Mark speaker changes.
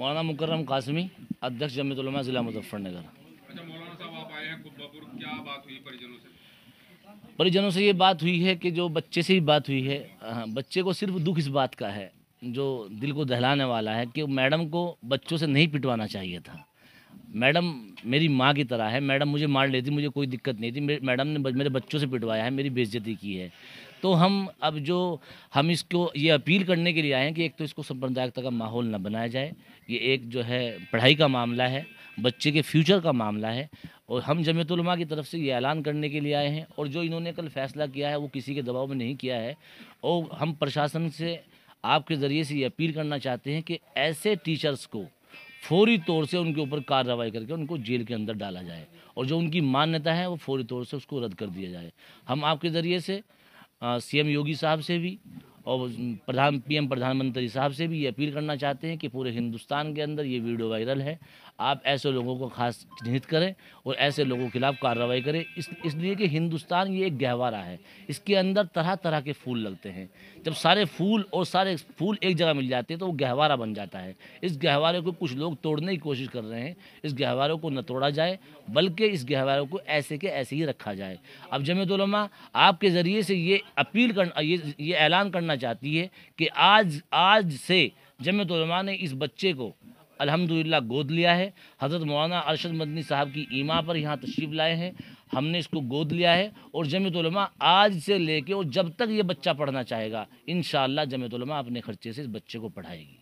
Speaker 1: मौलाना मुकर्रम कासमी, अध्यक्ष जमीयत उलमा ज़िला मुजफ्फरनगर।
Speaker 2: अच्छा मौलाना साहब, आप आए हैं खुतबापुर, क्या बात हुई परिजनों से?
Speaker 1: परिजनों से ये बात हुई है कि जो बच्चे से ही बात हुई है, बच्चे को सिर्फ दुख इस बात का है जो दिल को दहलाने वाला है कि मैडम को बच्चों से नहीं पिटवाना चाहिए था। मैडम मेरी माँ की तरह है, मैडम मुझे मार लेती, मुझे कोई दिक्कत नहीं थी, मैडम ने मेरे बच्चों से पिटवाया है, मेरी बेइज्जती की है। तो हम इसको ये अपील करने के लिए आए हैं कि एक तो इसको सांप्रदायिकता का माहौल न बनाया जाए। ये एक जो है पढ़ाई का मामला है, बच्चे के फ्यूचर का मामला है, और हम जमीयत उलमा की तरफ से ये ऐलान करने के लिए आए हैं। और जो इन्होंने कल फैसला किया है वो किसी के दबाव में नहीं किया है, और हम प्रशासन से आपके ज़रिए से ये अपील करना चाहते हैं कि ऐसे टीचर्स को फौरी तौर से उनके ऊपर कार्रवाई करके उनको जेल के अंदर डाला जाए, और जो उनकी मान्यता है वो फौरी तौर से उसको रद्द कर दिया जाए। हम आपके ज़रिए से सीएम योगी साहब से भी और पीएम प्रधानमंत्री साहब से भी ये अपील करना चाहते हैं कि पूरे हिंदुस्तान के अंदर ये वीडियो वायरल है, आप ऐसे लोगों को खास चिन्हित करें और ऐसे लोगों के खिलाफ कार्रवाई करें। इसलिए कि हिंदुस्तान ये एक गहवारा है, इसके अंदर तरह तरह के फूल लगते हैं। जब सारे फूल एक जगह मिल जाते हैं तो वो गहवारा बन जाता है। इस गहवारे को कुछ लोग तोड़ने की कोशिश कर रहे हैं। इस गहवारे को न तोड़ा जाए, बल्कि इस गहवारे को ऐसे के ऐसे ही रखा जाए। अब जमीयत उलमा आपके ज़रिए से ये ऐलान करना चाहती है कि आज से जमीयत उलमा ने इस बच्चे को अल्हम्दुलिल्लाह गोद लिया है। हज़रत मौलाना अरशद मदनी साहब की ईमा पर यहाँ तशरीफ़ लाए हैं, हमने इसको गोद लिया है। और जमीयत उलमा आज से लेके और जब तक ये बच्चा पढ़ना चाहेगा, इंशाअल्लाह जमीयत उलमा अपने खर्चे से इस बच्चे को पढ़ाएगी।